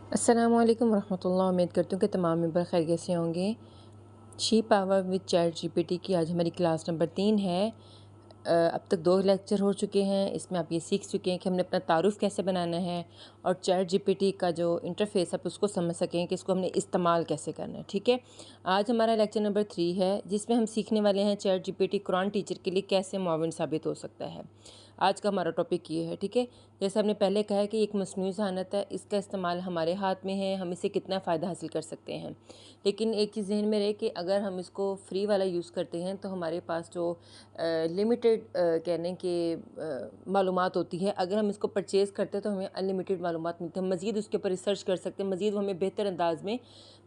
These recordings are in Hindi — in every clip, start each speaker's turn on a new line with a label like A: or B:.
A: अस्सलामुअलैकुम वरहमतुल्लाह। उम्मीद करती हूँ कि तमाम मेंबर खैरियत से होंगे। She power with chat GPT की आज हमारी क्लास नंबर 3 है। अब तक 2 लेक्चर हो चुके हैं। इसमें आप ये सीख चुके हैं कि हमने अपना तारुफ़ कैसे बनाना है और चैट जीपीटी का जो इंटरफ़ेस आप उसको समझ सकें कि इसको हमने इस्तेमाल कैसे करना है। ठीक है, आज हमारा लेक्चर नंबर 3 है जिसमें हम सीखने वाले हैं चैट जीपीटी कुरान टीचर के लिए कैसे मुआविन साबित हो सकता है। आज का हमारा टॉपिक ये है। ठीक है, जैसे हमने पहले कहा है कि एक मसनूई ज़हानत है, इसका इस्तेमाल हमारे हाथ में है, हम इससे कितना फ़ायदा हासिल कर सकते हैं। लेकिन एक चीज़ ज़हन में रहे कि अगर हम इसको फ्री वाला यूज़ करते हैं तो हमारे पास जो लिमिटेड कहने के मालूमात होती है, अगर हम इसको परचेज़ करते हैं तो हमें अनलिमिटेड मालूमात मिलती है। मज़ीद उसके ऊपर रिसर्च कर सकते हैं, मज़ीद हमें बेहतर अंदाज में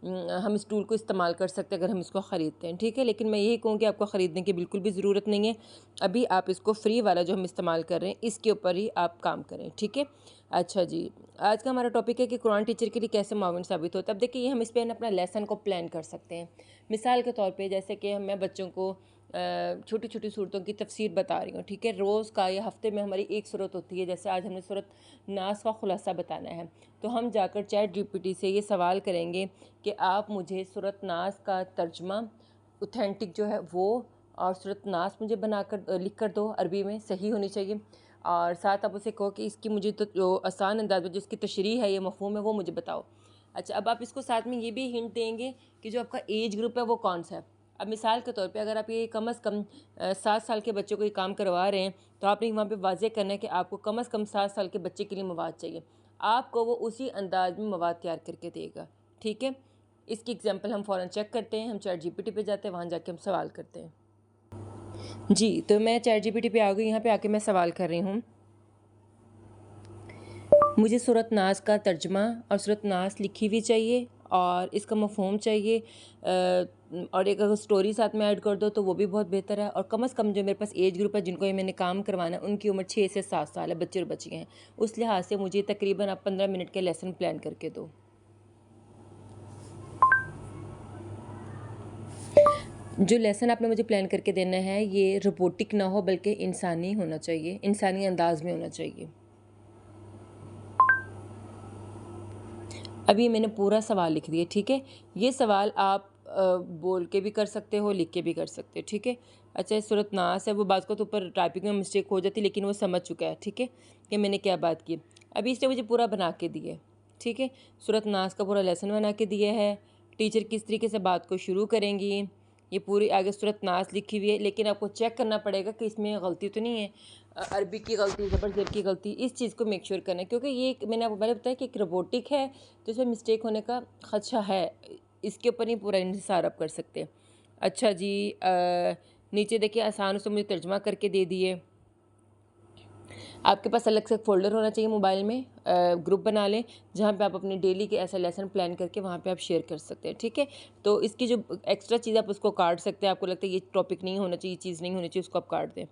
A: हम इस टूल को इस्तेमाल कर सकते हैं अगर हम इसको ख़रीदते हैं। ठीक है, लेकिन मैं यही कहूँगी आपको ख़रीदने की बिल्कुल भी ज़रूरत नहीं है। अभी आप इसको फ्री वाला जो हम इस्तेमाल कर रहे हैं इसके ऊपर ही आप काम करें। ठीक है, अच्छा जी, आज का हमारा टॉपिक है कि कुरान टीचर के लिए कैसे मुआविन साबित होता है। अब देखिए, ये हम इस पर अपना लेसन को प्लान कर सकते हैं। मिसाल के तौर पे जैसे कि मैं बच्चों को छोटी छोटी सूरतों की तफसीर बता रही हूँ। ठीक है, रोज़ का या हफ्ते में हमारी एक सूरत होती है। जैसे आज हमने सूरत नास का खुलासा बताना है, तो हम जाकर चैट जीपीटी से ये सवाल करेंगे कि आप मुझे सूरत नास का तर्जमा ऑथेंटिक जो है वो और सूरत नास मुझे बनाकर लिख कर दो, अरबी में सही होनी चाहिए। और साथ आप उसे कहो कि इसकी मुझे तो जो आसान अंदाज में जिसकी तशरीह है, ये मफ़हूम है, वो मुझे बताओ। अच्छा, अब आप इसको साथ में ये भी हिंट देंगे कि जो आपका एज ग्रुप है वो कौन सा है। अब मिसाल के तौर पे अगर आप ये कम से कम 7 साल के बच्चों को ये काम करवा रहे हैं, तो आपने वहाँ पे वाज़ेह करना है कि आपको कम से कम 7 साल के बच्चे के लिए मवाद चाहिए। आपको वो उसी अंदाज में मवाद तैयार करके देगा। ठीक है, इसकी एग्जांपल हम फ़ौरन चेक करते हैं। हम चैट जीपीटी पे जाते हैं, वहाँ जाके हम सवाल करते हैं। जी, तो मैं चैट जीपीटी पे आ गई। यहाँ पे आके मैं सवाल कर रही हूँ, मुझे सूरत नास का तर्जमा और सूरत नास लिखी हुई चाहिए और इसका मफ़हूम चाहिए। और एक अगर स्टोरी साथ में ऐड कर दो तो वो भी बहुत बेहतर है। और कम से कम जो मेरे पास एज ग्रुप है जिनको ये मैंने काम करवाना है, उनकी उम्र 6 से 7 साल है, बच्चे और बच्चियाँ हैं। उस लिहाज से मुझे तकरीबन आप 15 मिनट के लेसन प्लान करके दो। जो लेसन आपने मुझे प्लान करके देना है ये रोबोटिक ना हो बल्कि इंसानी होना चाहिए, इंसानी अंदाज में होना चाहिए। अभी मैंने पूरा सवाल लिख दिया। ठीक है, ये सवाल आप बोल के भी कर सकते हो, लिख के भी कर सकते हो। ठीक है, अच्छा, सूरत नास है, वो बात को तो ऊपर टाइपिंग में मिस्टेक हो जाती, लेकिन वो समझ चुका है। ठीक है, कि मैंने क्या बात की। अभी इसने मुझे पूरा बना के दिया है। ठीक है, सूरत नास का पूरा लेसन बना के दिया है। टीचर किस तरीके से बात को शुरू करेंगी, ये पूरी आगे सूरत नास लिखी हुई है, लेकिन आपको चेक करना पड़ेगा कि इसमें गलती तो नहीं है, अरबी की गलती, ज़बर ज़ेर की गलती। इस चीज़ को मेक श्योर करना है, क्योंकि ये मैंने आपको पहले बताया कि एक रोबोटिक है तो इसमें मिस्टेक होने का खदशा है। इसके ऊपर नहीं पूरा इंहिसार आप कर सकते। अच्छा जी, नीचे देखिए आसान से मुझे तर्जमा करके दे दिए। आपके पास अलग से फ़ोल्डर होना चाहिए मोबाइल में, ग्रुप बना लें जहाँ पे आप अपने डेली के ऐसा लेसन प्लान करके वहाँ पे आप शेयर कर सकते हैं। ठीक है, तो इसकी जो एक्स्ट्रा चीज़ आप उसको काट सकते हैं। आपको लगता है ये टॉपिक नहीं होना चाहिए, चीज़ नहीं होनी चाहिए, उसको आप काट दें।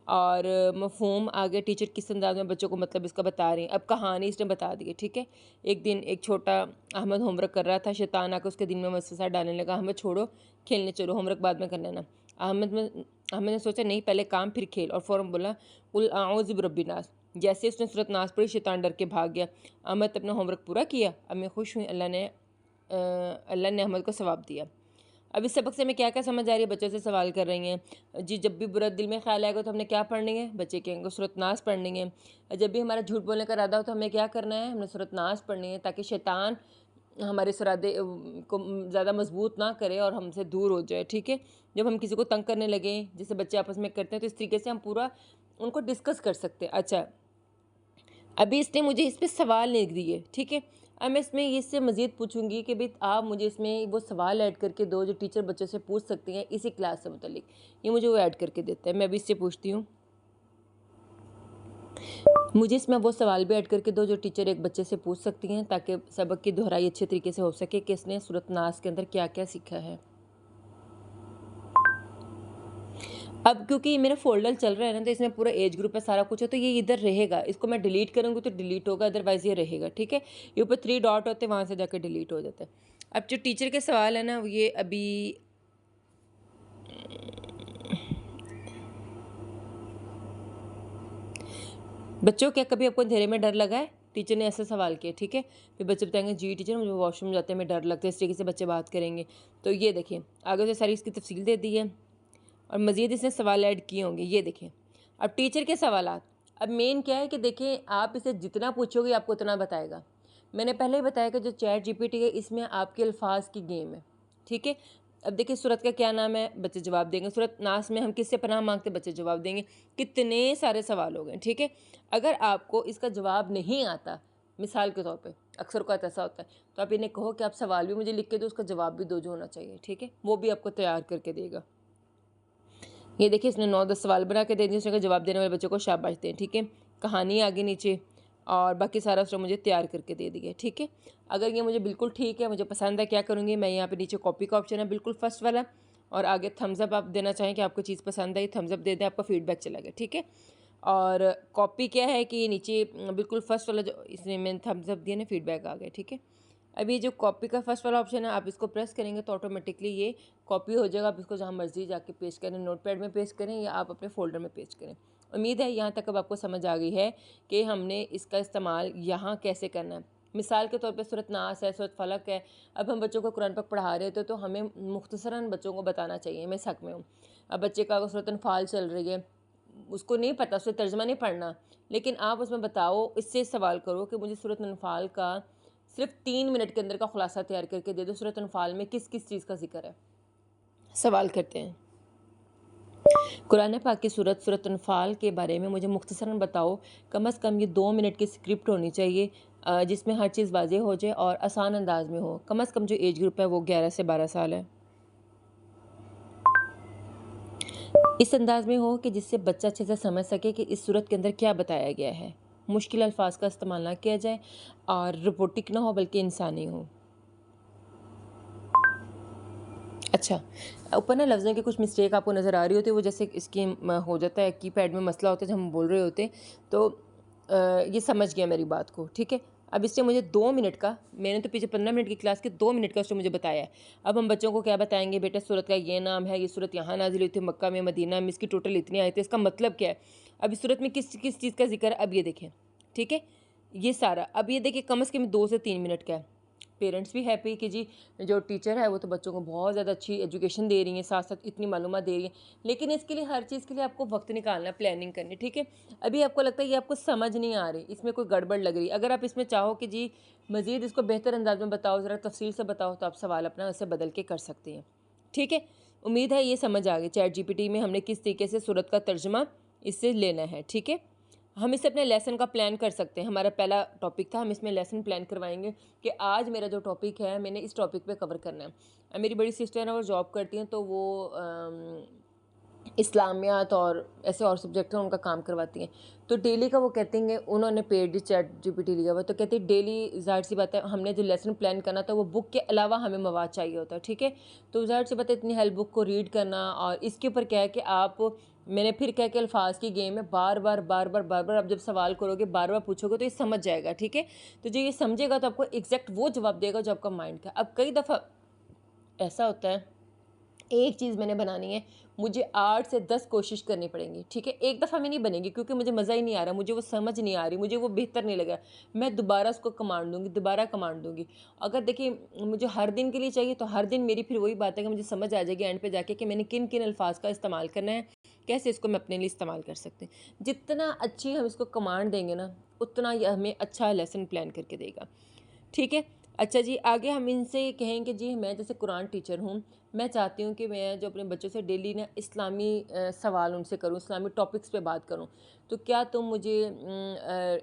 A: और मफ़हूम आगे टीचर किस अंदाज में बच्चों को मतलब इसका बता रही हैं। अब कहानी इसने बता दी है। ठीक है, एक दिन एक छोटा अहमद होमवर्क कर रहा था, शैतान आकर उसके दिन में वसवसा डालने लगा, अहमद छोड़ो, खेलने चलो, होमवर्क बाद में कर लेना। अहमद ने सोचा नहीं, पहले काम फिर खेल, और फ़ौरन बोला कुल आऊज़ु बिरब्बिन नास। जैसे उसने सूरत नास पढ़ी, शैतान डर के भाग गया। अहमद अपना होमवर्क पूरा किया। अब मैं खुश हुई, अल्लाह ने अहमद को सवाब दिया। अब इस सबक से हमें क्या क्या समझ आ रही है, बच्चों से सवाल कर रही हैं जी। जब भी बुरा दिल में ख्याल आएगा तो हमने क्या पढ़नी है, बच्चे कहेंगे सूरत नास पढ़नी है। जब भी हमारा झूठ बोलने का इरादा हो तो हमें क्या करना है, हमने सूरत नास पढ़नी है, ताकि शैतान हमारे इरादे को ज़्यादा मजबूत ना करे और हमसे दूर हो जाए। ठीक है, जब हम किसी को तंग करने लगें, जैसे बच्चे आपस में करते हैं, तो इस तरीके से हम पूरा उनको डिस्कस कर सकते हैं। अच्छा, अभी इसने मुझे इस पर सवाल लिख दिए। ठीक है, अब मैं इसमें इससे मज़ीद पूछूंगी कि भाई आप मुझे इसमें वो सवाल ऐड करके दो जो टीचर बच्चों से पूछ सकती हैं इसी क्लास से मुतल्लिक। ये मुझे वो ऐड करके देता है। मैं अभी इससे पूछती हूँ, मुझे इसमें वो सवाल भी ऐड करके दो जो टीचर एक बच्चे से पूछ सकती हैं, ताकि सबक की दोहराई अच्छे तरीके से हो सके कि इसने सूरत नास के अंदर क्या क्या सीखा है। अब क्योंकि ये मेरा फ़ोल्डर चल रहा है ना, तो इसमें पूरा एज ग्रुप है, सारा कुछ है, तो ये इधर रहेगा। इसको मैं डिलीट करूँगी तो डिलीट होगा, अदरवाइज़ ये रहेगा। ठीक है, ये ऊपर 3 डॉट होते हैं, वहाँ से जाकर डिलीट हो जाता है। अब जो टीचर के सवाल है ना, ये अभी बच्चों, क्या कभी आपको अंधेरे में डर लगा है? टीचर ने ऐसा सवाल किया, ठीक है। फिर बच्चे बताएंगे जी टीचर मुझे वॉशरूम जाते हैं, मैं डर लगता है, इस तरीके से बच्चे बात करेंगे। तो ये देखिए आगे से सारी इसकी तफसील दे दी है और मज़ीद इसने सवाल ऐड किए होंगे। ये देखें अब टीचर के सवालात। अब मेन क्या है कि देखें आप इसे जितना पूछोगे आपको उतना बताएगा। मैंने पहले ही बताया कि जो चैट जीपीटी है इसमें आपके अल्फाज की गेम है, ठीक है। अब देखिए सूरत का क्या नाम है, बच्चे जवाब देंगे। सूरत नास में हम किससे पनाह मांगते, बच्चे जवाब देंगे। कितने सारे सवाल हो गए, ठीक है। अगर आपको इसका जवाब नहीं आता, मिसाल के तौर पे अक्सर का ऐसा होता है, तो आप इन्हें कहो कि आप सवाल भी मुझे लिख के दो, उसका जवाब भी दो जो होना चाहिए, ठीक है। वो भी आपको तैयार करके देगा। ये देखिए इसने 9-10 सवाल बना के दे दिए, उसने जवाब देने वाले बच्चों को शाबाश दें, ठीक है। कहानी आगे नीचे और बाकी सारा उसने मुझे तैयार करके दे दिया, ठीक है। अगर ये मुझे बिल्कुल ठीक है, मुझे पसंद है, क्या करूँगी मैं, यहाँ पे नीचे कॉपी का ऑप्शन है बिल्कुल फर्स्ट वाला, और आगे थम्स अप आप देना चाहें कि आपको चीज़ पसंद आई, थम्स अप दे दें, आपका फीडबैक चला गया, ठीक है। और कॉपी क्या है कि नीचे बिल्कुल फर्स्ट वाला जो इसने मैंने थम्स अप दिया ना, फीडबैक आ गया, ठीक है। अभी जो कॉपी का फर्स्ट वाला ऑप्शन है आप इसको प्रेस करेंगे तो ऑटोमेटिकली ये कॉपी हो जाएगा। आप इसको जहाँ मर्जी जाके पेस्ट करें, नोटपैड में पेस्ट करें या आप अपने फोल्डर में पेस्ट करें। उम्मीद है यहाँ तक अब आपको समझ आ गई है कि हमने इसका इस्तेमाल यहाँ कैसे करना है। मिसाल के तौर पे सूरत नास है, सूरत फलक है। अब हम बच्चों को कुरान पाक पढ़ा रहे थे तो हमें मुख्तसरन बच्चों को बताना चाहिए, मैं इस हक़ में हूँ। अब बच्चे का अगर सूरत अनफाल चल रही है, उसको नहीं पता, उसे तर्जमा नहीं पढ़ना, लेकिन आप उसमें बताओ, इससे सवाल करो कि मुझे सूरत अनफाल का सिर्फ 3 मिनट के अंदर का खुलासा तैयार करके दे दो, सूरत अनफाल में किस किस चीज़ का जिक्र है। सवाल करते हैं, कुरान पाक की सूरत अनफाल के बारे में मुझे मुख्तसरन बताओ। कम से कम ये 2 मिनट की स्क्रिप्ट होनी चाहिए जिसमें हर चीज़ वाज़ेह हो जाए और आसान अंदाज में हो। कम से कम जो एज ग्रुप है वो 11 से 12 साल है। इस अंदाज में हो कि जिससे बच्चा अच्छे से समझ सके कि इस सूरत के अंदर क्या बताया गया है। मुश्किल अल्फाज का इस्तेमाल ना किया जाए और रोबोटिक ना हो बल्कि इंसानी हो। अच्छा, ऊपर ना लफ्ज़ों की कुछ मिस्टेक आपको नज़र आ रही होती है, वो जैसे इसकी हो जाता है कीपैड में मसला होता है जब हम बोल रहे होते, तो ये समझ गया मेरी बात को, ठीक है। अब इससे मुझे 2 मिनट का, मैंने तो पीछे 15 मिनट की क्लास के 2 मिनट का उसने मुझे बताया है। अब हम बच्चों को क्या बताएंगे, बेटा सूरत का ये नाम है, ये सूरत यहाँ नाजिल हुई थी मक्का में, मदीना में, इसकी टोटल इतनी आयतें, इसका मतलब क्या है। अब इस सूरत में किस किस चीज़ का जिक्र है, अब ये देखें, ठीक है। ये सारा अब ये देखिए कम से कम 2 से 3 मिनट का है। पेरेंट्स भी हैप्पी कि जी जो टीचर है वो तो बच्चों को बहुत ज़्यादा अच्छी एजुकेशन दे रही है, साथ साथ इतनी मालूमात दे रही है। लेकिन इसके लिए हर चीज़ के लिए आपको वक्त निकालना है, प्लानिंग करनी, ठीक है। अभी आपको लगता है ये आपको समझ नहीं आ रही, इसमें कोई गड़बड़ लग रही, अगर आप इसमें चाहो कि जी मज़ीद इसको बेहतर अंदाज में बताओ, ज़रा तफसील से बताओ, तो आप सवाल अपना उससे बदल के कर सकते हैं, ठीक है। उम्मीद है ये समझ आ गई चैट जीपीटी में हमने किस तरीके से सूरत का तर्जमा इससे लेना है, ठीक है। हम इससे अपने लेसन का प्लान कर सकते हैं। हमारा पहला टॉपिक था, हम इसमें लेसन प्लान करवाएंगे कि आज मेरा जो टॉपिक है मैंने इस टॉपिक पे कवर करना है। मेरी बड़ी सिस्टर है और जॉब करती हैं, तो वो इस्लामियात और ऐसे और सब्जेक्ट हैं उनका काम करवाती हैं। तो डेली का वो कहते हैं, उन्होंने पेड चैट जीपीटी लिया हुआ, तो कहते हैं डेली ज़ाहिर सी बात है हमने जो लेसन प्लान करना था वो बुक के अलावा हमें मवाद चाहिए होता है, ठीक है। तो ज़ाहिर सी बात है इतनी हेल्प बुक को रीड करना, और इसके ऊपर क्या है कि आप, मैंने फिर क्या कि अल्फाज की गेम है, बार बार आप जब सवाल करोगे, बार बार पूछोगे तो ये समझ जाएगा, ठीक है। तो जो ये समझेगा तो आपको एग्जैक्ट वो जवाब देगा जो आपका माइंड का। अब कई दफ़ा ऐसा होता है, एक चीज़ मैंने बनानी है, मुझे 8 से 10 कोशिश करनी पड़ेंगी, ठीक है। एक दफ़ा में नहीं बनेगी क्योंकि मुझे मज़ा ही नहीं आ रहा, मुझे वो समझ नहीं आ रही, मुझे वो बेहतर नहीं लगा, मैं दोबारा उसको कमांड दूंगी, दोबारा कमांड दूंगी। अगर देखिए मुझे हर दिन के लिए चाहिए तो हर दिन मेरी फिर वही बात है कि मुझे समझ आ जाएगी एंड पे जाके कि मैंने किन किन अल्फाज का इस्तेमाल करना है, कैसे इसको मैं अपने लिए इस्तेमाल कर सकते हैं। जितना अच्छी हम इसको कमांड देंगे ना, उतना ये हमें अच्छा लेसन प्लान करके देगा, ठीक है। अच्छा जी, आगे हम इनसे कहेंगे जी मैं जैसे कुरान टीचर हूँ, मैं चाहती हूँ कि मैं जो अपने बच्चों से डेली ना इस्लामी सवाल उनसे करूँ, इस्लामी टॉपिक्स पे बात करूँ। तो क्या तुम मुझे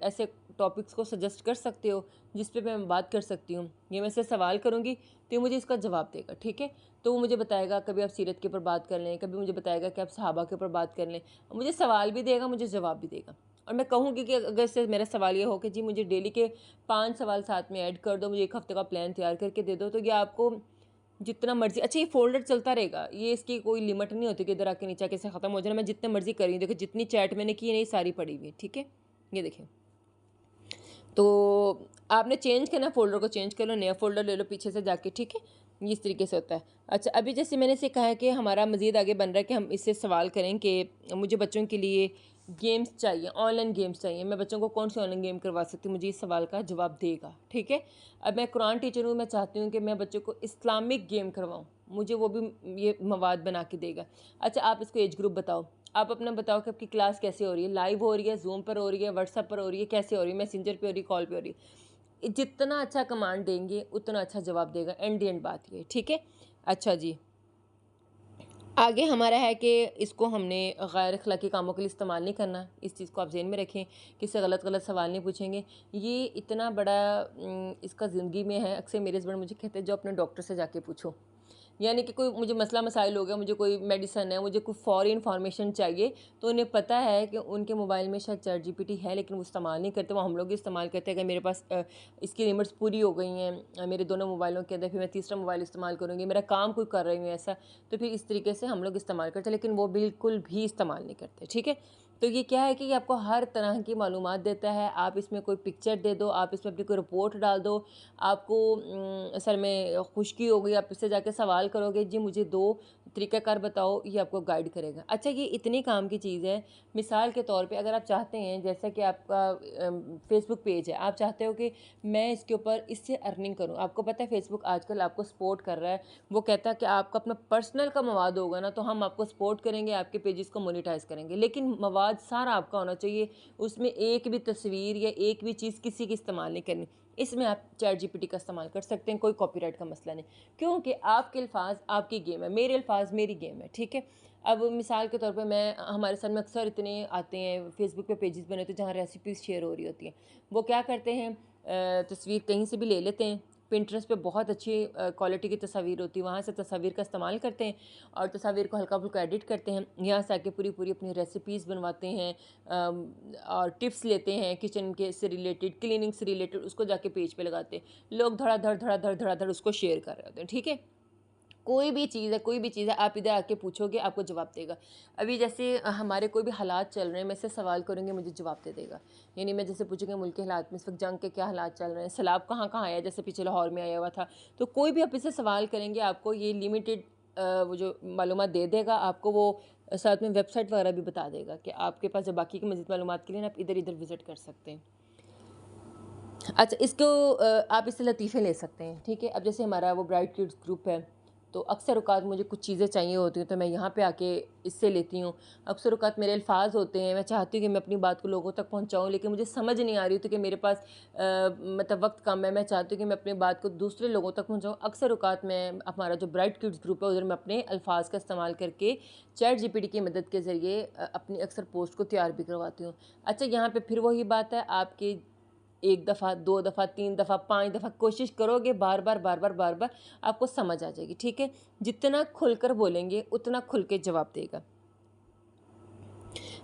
A: ऐसे टॉपिक्स को सजेस्ट कर सकते हो जिस पे मैं बात कर सकती हूँ। ये मैं से सवाल करूँगी तो मुझे इसका जवाब देगा, ठीक है। तो वो मुझे बताएगा कभी आप सीरत के ऊपर बात कर लें, कभी मुझे बताएगा कि आप सहाबा के ऊपर बात कर लें, मुझे सवाल भी देगा, मुझे जवाब भी देगा। और मैं कहूँगी कि अगर से मेरा सवाल ये हो कि जी मुझे डेली के 5 सवाल साथ में ऐड कर दो, मुझे 1 हफ़्ते का प्लान तैयार करके दे दो, तो ये आपको जितना मर्जी, अच्छा ये फोल्डर चलता रहेगा, ये इसकी कोई लिमिट नहीं होती कि इधर आके नीचे कैसे ख़त्म हो जाए। मैं जितने मर्जी करी, देखो जितनी चैट मैंने की है नहीं सारी पड़ी हुई है, ठीक है। ये देखें, तो आपने चेंज करना, फोल्डर को चेंज कर लो, नया फोल्डर ले लो पीछे से जाके, ठीक है। ये इस तरीके से होता है। अच्छा, अभी जैसे मैंने से कहा है कि हमारा मज़ीद आगे बन रहा है कि हम इससे सवाल करें कि मुझे बच्चों के लिए गेम्स चाहिए, ऑनलाइन गेम्स चाहिए, मैं बच्चों को कौन सी ऑनलाइन गेम करवा सकती हूँ, मुझे इस सवाल का जवाब देगा। ठीक है, अब मैं कुरान टीचर हूँ, मैं चाहती हूँ कि मैं बच्चों को इस्लामिक गेम करवाऊँ, मुझे वो भी ये मवाद बना के देगा। अच्छा, आप इसको एज ग्रुप बताओ, आप अपना बताओ कि आपकी क्लास कैसे हो रही है, लाइव हो रही है, जूम पर हो रही है, व्हाट्सएप पर हो रही है, कैसे हो रही है, मैसेंजर पे हो रही है, कॉल पे हो रही है। जितना अच्छा कमांड देंगे उतना अच्छा जवाब देगा, एंड बात ये। ठीक है, अच्छा जी, आगे हमारा है कि इसको हमने गैर अखलाकी कामों के लिए इस्तेमाल नहीं करना। इस चीज़ को आप ज़हन में रखें, किससे गलत गलत सवाल नहीं पूछेंगे। ये इतना बड़ा इसका ज़िंदगी में है। अक्सर मेरे हस्बैंड मुझे कहते हैं जो अपने डॉक्टर से जाके पूछो, यानी कि कोई मुझे मसला मसाइल हो गया, मुझे कोई मेडिसन है, मुझे कोई फ़ौरी इन्फॉर्मेशन चाहिए, तो उन्हें पता है कि उनके मोबाइल में शायद चैट जीपीटी है, लेकिन वो इस्तेमाल नहीं करते, वो हम लोग ही इस्तेमाल करते हैं। अगर मेरे पास इसकी लिमिट्स पूरी हो गई हैं मेरे दोनों मोबाइलों के अंदर, फिर मैं तीसरा मोबाइल इस्तेमाल करूँगी, मेरा काम कोई कर रही हूँ ऐसा, तो फिर इस तरीके से हम लोग इस्तेमाल करते हैं, लेकिन वो बिल्कुल भी इस्तेमाल नहीं करते। ठीक है, तो ये क्या है कि ये आपको हर तरह की मालूमात देता है। आप इसमें कोई पिक्चर दे दो, आप इसमें अपनी कोई रिपोर्ट डाल दो, आपको सर में खुश्की हो गई, आप इससे जाके सवाल करोगे जी मुझे 2 तरीक़ाकार बताओ, ये आपको गाइड करेगा। अच्छा, ये इतनी काम की चीज़ है। मिसाल के तौर पे अगर आप चाहते हैं, जैसा कि आपका फेसबुक पेज है, आप चाहते हो कि मैं इसके ऊपर इससे अर्निंग करूँ, आपको पता है फेसबुक आजकल आपको सपोर्ट कर रहा है। वो कहता है कि आपका अपना पर्सनल का मवाद होगा ना, तो हम आपको सपोर्ट करेंगे, आपके पेजेस को मोनेटाइज करेंगे, लेकिन मवाद सारा आपका होना चाहिए, उसमें एक भी तस्वीर या एक भी चीज़ किसी की इस्तेमाल नहीं करनी। इसमें आप चैट जीपीटी का इस्तेमाल कर सकते हैं, कोई कॉपीराइट का मसला नहीं, क्योंकि आपके अल्फाज आपकी गेम है, मेरे अल्फाज मेरी गेम है। ठीक है, अब मिसाल के तौर पे मैं, हमारे साथ में अक्सर इतने आते हैं फेसबुक पे पेजेस बने होते हैं जहाँ रेसिपीज़ शेयर हो रही होती हैं। वो क्या करते हैं, तस्वीर कहीं से भी ले लेते हैं, पिंटरेस्ट पे बहुत अच्छी क्वालिटी की तस्वीर होती है, वहाँ से तस्वीर का इस्तेमाल करते हैं और तस्वीर को हल्का फुल्का एडिट करते हैं, यहाँ से आके पूरी पूरी अपनी रेसिपीज़ बनवाते हैं और टिप्स लेते हैं किचन के से रिलेटेड, क्लीनिंग से रिलेटेड, उसको जाके पेज पे लगाते हैं। लोग धड़ाधड़ धड़ाधड़ धड़ाधड़ उसको शेयर कर रहे होते हैं। ठीक है, कोई भी चीज़ है, कोई भी चीज़ है, आप इधर आके पूछोगे, आपको जवाब देगा। अभी जैसे हमारे कोई भी हालात चल रहे हैं, मैं इससे सवाल करूँगी, मुझे जवाब दे देगा। यानी मैं जैसे पूछूँगी मुल्क के हालात में इस वक्त जंग के क्या हालात चल रहे हैं, सैलाब कहाँ-कहाँ आया, जैसे पीछे लाहौर में आया हुआ था। तो कोई भी आप इससे सवाल करेंगे, आपको ये लिमिटेड वो जो मालूमात दे देगा, आपको वो साथ में वेबसाइट वगैरह भी बता देगा कि आपके पास जो बाकी की मज़ीद मालूमात के लिए ना आप इधर-इधर विज़िट कर सकते हैं। अच्छा, इसको आप इससे लतीफ़े ले सकते हैं। ठीक है, अब जैसे हमारा वो ब्राइट किड्स ग्रुप है, तो अक्सर औक़ात मुझे कुछ चीज़ें चाहिए होती हैं, तो मैं यहाँ पे आके इससे लेती हूँ। अक्सर औक़ात मेरे अल्फ़ाज़ होते हैं, मैं चाहती हूँ कि मैं अपनी बात को लोगों तक पहुँचाऊँ, लेकिन मुझे समझ नहीं आ रही होती कि मेरे पास मतलब वक्त कम है, मैं चाहती हूँ कि मैं अपनी बात को दूसरे लोगों तक पहुँचाऊँ। अक्सर औक़ात मैं, हमारा जो ब्राइट किड्स ग्रुप है, उधर मैं अपने अल्फ़ाज़ का इस्तेमाल करके चैट जीपीटी की मदद के ज़रिए अपनी अक्सर पोस्ट को तैयार भी करवाती हूँ। अच्छा, यहाँ पे फिर वही बात है, आपकी 1 दफ़ा, 2 दफ़ा, 3 दफ़ा, 5 दफ़ा कोशिश करोगे, बार-बार, बार-बार, बार-बार, आपको समझ आ जाएगी। ठीक है? जितना खुलकर बोलेंगे, उतना खुल के जवाब देगा।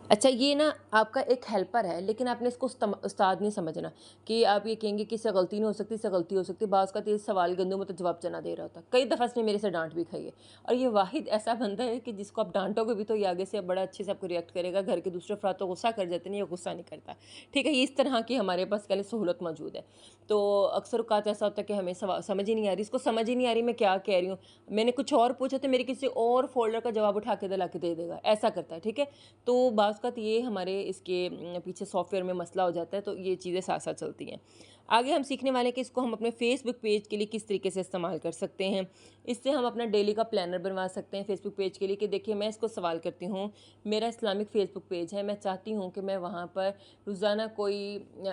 A: अच्छा, ये ना आपका एक हेल्पर है, लेकिन आपने इसको उस्ताद नहीं समझना कि आप ये कहेंगे कि इससे गलती नहीं हो सकती, इससे गलती हो सकती है। बाज़ का तो ये सवाल गंदों में तो जवाब चना दे रहा होता है। कई दफ़ा इसने मेरे से डाँट भी खाई है, और ये वाहिद ऐसा बंदा है कि जिसको आप डाँटोगे भी तो ये आगे से बड़ा अच्छे से आपको रिएक्ट करेगा। घर के दूसरे अफ़राद तो गुस्सा कर जाते हैं, ये गुस्सा नहीं करता। ठीक है? ये इस तरह की हमारे पास कह लें सहूलत मौजूद है। तो अक्सर औक़ात ऐसा होता है कि हमें समझ ही नहीं आ रही, इसको समझ ही नहीं आ रही मैं क्या कह रही हूँ। मैंने कुछ और पूछा तो मेरे किसी और फ़ोल्डर का जवाब उठा के दिला के दे देगा, ऐसा करता है। ठीक है? तो बाज़ का ये हमारे इसके पीछे सॉफ्टवेयर में मसला हो जाता है, तो ये चीज़ें साथ-साथ चलती हैं। आगे हम सीखने वाले हैं कि इसको हम अपने फेसबुक पेज के लिए किस तरीके से इस्तेमाल कर सकते हैं। इससे हम अपना डेली का प्लानर बनवा सकते हैं फेसबुक पेज के लिए कि देखिए, मैं इसको सवाल करती हूँ, मेरा इस्लामिक फेसबुक पेज है, मैं चाहती हूँ कि मैं वहाँ पर रोज़ाना कोई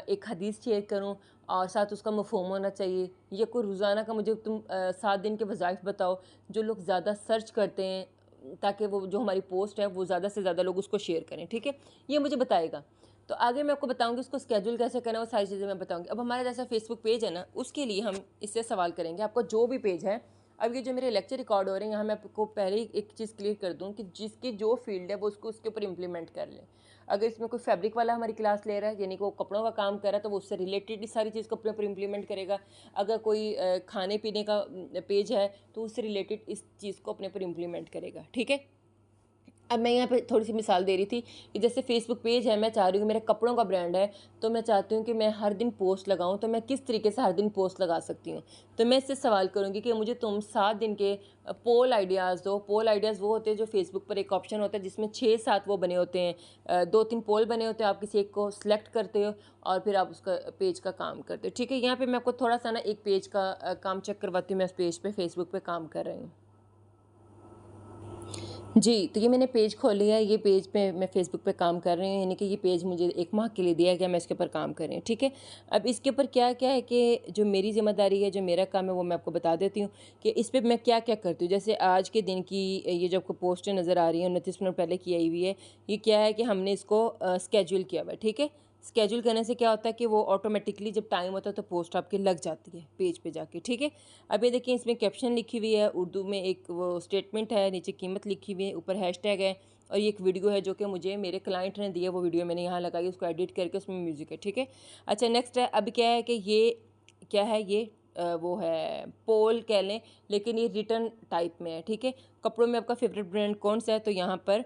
A: एक हदीस शेयर करूँ और साथ उसका मफ़हूम होना चाहिए, या कोई रोज़ाना का मुझे तुम 7 दिन के वज़ाइफ बताओ जो लोग ज़्यादा सर्च करते हैं, ताकि वो जो हमारी पोस्ट है वो ज़्यादा से ज़्यादा लोग उसको शेयर करें। ठीक है? ये मुझे बताएगा। तो आगे मैं आपको बताऊँगी उसको शेड्यूल कैसे करना है, वो सारी चीज़ें मैं बताऊँगी। अब हमारा जैसा फेसबुक पेज है ना, उसके लिए हम इससे सवाल करेंगे, आपका जो भी पेज है। अब ये जो मेरे लेक्चर रिकॉर्ड हो रहे हैं, यहाँ मैं आपको पहले ही एक चीज़ क्लियर कर दूँ कि जिसकी जो फील्ड है वो उसको उसके ऊपर इम्प्लीमेंट कर लें। अगर इसमें कोई फैब्रिक वाला हमारी क्लास ले रहा है, यानी कि वो कपड़ों का काम कर रहा है, तो वो उससे रिलेटेड ही सारी चीज़ को अपने ऊपर इम्प्लीमेंट करेगा। अगर कोई खाने पीने का पेज है, तो उससे रिलेटेड इस चीज़ को अपने ऊपर इम्प्लीमेंट करेगा। ठीक है? अब मैं यहाँ पे थोड़ी-सी मिसाल दे रही थी कि जैसे फ़ेसबुक पेज है, मैं चाह रही हूँ कि मेरा कपड़ों का ब्रांड है, तो मैं चाहती हूँ कि मैं हर दिन पोस्ट लगाऊँ, तो मैं किस तरीके से हर दिन पोस्ट लगा सकती हूँ? तो मैं इससे सवाल करूँगी कि मुझे तुम 7 दिन के पोल आइडियाज़ दो। पोल आइडियाज़ वो होते हैं जो फ़ेसबुक पर एक ऑप्शन होता है जिसमें 6-7 वो बने होते हैं, 2-3 पोल बने होते हैं, आप किसी एक को सिलेक्ट करते हो और फिर आप उसका पेज का काम करते हो, ठीक है? यहाँ पे मैं आपको थोड़ा-सा ना एक पेज का काम चेक करवाती हूँ, मैं उस पेज पे फ़ेसबुक पे काम कर रही हूँ। जी, तो ये मैंने पेज खोल लिया है, ये पेज पे मैं फ़ेसबुक पे काम कर रही हूँ, यानी कि ये पेज मुझे 1 माह के लिए दिया गया, मैं इसके ऊपर काम कर रही हूँ, ठीक है? अब इसके ऊपर क्या-क्या है कि जो मेरी ज़िम्मेदारी है, जो मेरा काम है, वो मैं आपको बता देती हूँ कि इस पे मैं क्या-क्या करती हूँ। जैसे आज के दिन की ये जो आपको पोस्टें नज़र आ रही हैं, 29 मिनट पहले की आई हुई है, ये क्या है कि हमने इसको शेड्यूल किया हुआ है, ठीक है? शेड्यूल करने से क्या होता है कि वो ऑटोमेटिकली जब टाइम होता है, तो पोस्ट आपकी लग जाती है पेज पे जाके, ठीक है? अब ये देखिए इसमें कैप्शन लिखी हुई है, उर्दू में एक वो स्टेटमेंट है, नीचे कीमत लिखी हुई है, ऊपर हैशटैग है और ये एक वीडियो है जो कि मुझे मेरे क्लाइंट ने दिया, वो वीडियो मैंने यहाँ लगाई, उसको एडिट करके उसमें म्यूज़िक है, ठीक है? अच्छा नेक्स्ट है, अब क्या है कि ये क्या है ये वो है पोल कह लें, लेकिन ये रिटर्न टाइप में है, ठीक है? कपड़ों में आपका फ़ेवरेट ब्रांड कौन-सा है? तो यहाँ पर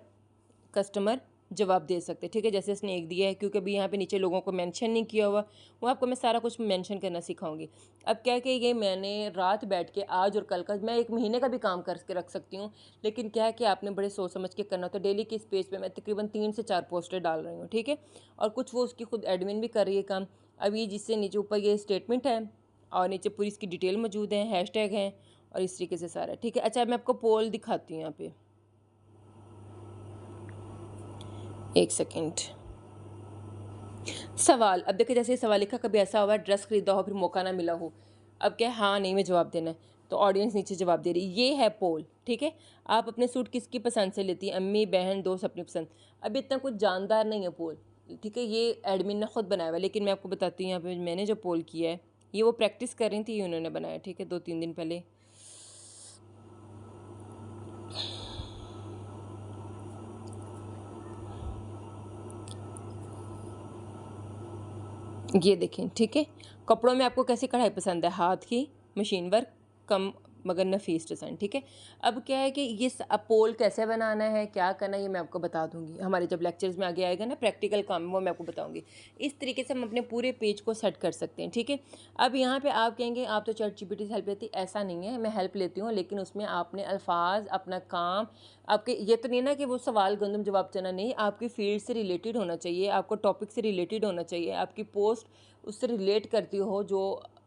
A: कस्टमर जवाब दे सकते हैं, ठीक है? जैसे इसने एक दिया है, क्योंकि अभी यहाँ पे नीचे लोगों को मेंशन नहीं किया हुआ, वो आपको मैं सारा कुछ मेंशन करना सिखाऊंगी। अब क्या है कि ये मैंने रात बैठ के आज और कल का मैं 1 महीने का भी काम करके रख सकती हूँ, लेकिन क्या है कि आपने बड़े सोच समझ के करना, तो डेली की इस पेज पे मैं तकरीबन 3 से 4 पोस्टें डाल रही हूँ, ठीक है? और कुछ वो उसकी खुद एडमिन भी कर रही है काम। अब ये जिससे नीचे ऊपर ये स्टेटमेंट है और नीचे पूरी इसकी डिटेल मौजूद है, हैशटैग हैं और इस तरीके से सारा, ठीक है? अच्छा मैं आपको पोल दिखाती हूँ यहाँ पे, 1 सेकंड। सवाल, अब देखिए जैसे ये सवाल लिखा, कभी ऐसा हुआ है ड्रेस खरीदा हो फिर मौका ना मिला हो, अब क्या है हाँ नहीं में जवाब देना है, तो ऑडियंस नीचे जवाब दे रही है, ये है पोल, ठीक है? आप अपने सूट किसकी पसंद से लेती हैं, अम्मी बहन दोस्त अपनी पसंद? अब इतना कुछ जानदार नहीं है पोल, ठीक है? ये एडमिन ने खुद बनाया हुआ है, लेकिन मैं आपको बताती हूँ यहाँ पे मैंने जो पोल किया है, ये वो प्रैक्टिस कर रही थी, ये उन्होंने बनाया, ठीक है? 2-3 दिन पहले। ये देखें, ठीक है? कपड़ों में आपको कैसी कढ़ाई पसंद है, हाथ की, मशीन वर्क, कम मगर नफीस डिज़ाइन, ठीक है? अब क्या है कि ये अब पोल कैसे बनाना है, क्या करना है, ये मैं आपको बता दूंगी हमारे जब लेक्चर्स में आगे आएगा ना, प्रैक्टिकल काम वो मैं आपको बताऊंगी। इस तरीके से हम अपने पूरे पेज को सेट कर सकते हैं, ठीक है? अब यहाँ पे आप कहेंगे आप तो चैट जीपीटी से हेल्प लेती, ऐसा नहीं है, मैं हेल्प लेती हूँ, लेकिन उसमें आपने अल्फाज अपना काम, आपके ये तो नहीं ना कि वो सवाल गंदम जवाब चना, नहीं, आपकी फील्ड से रिलेटेड होना चाहिए, आपको टॉपिक से रिलेटेड होना चाहिए, आपकी पोस्ट उससे रिलेट करती हो जो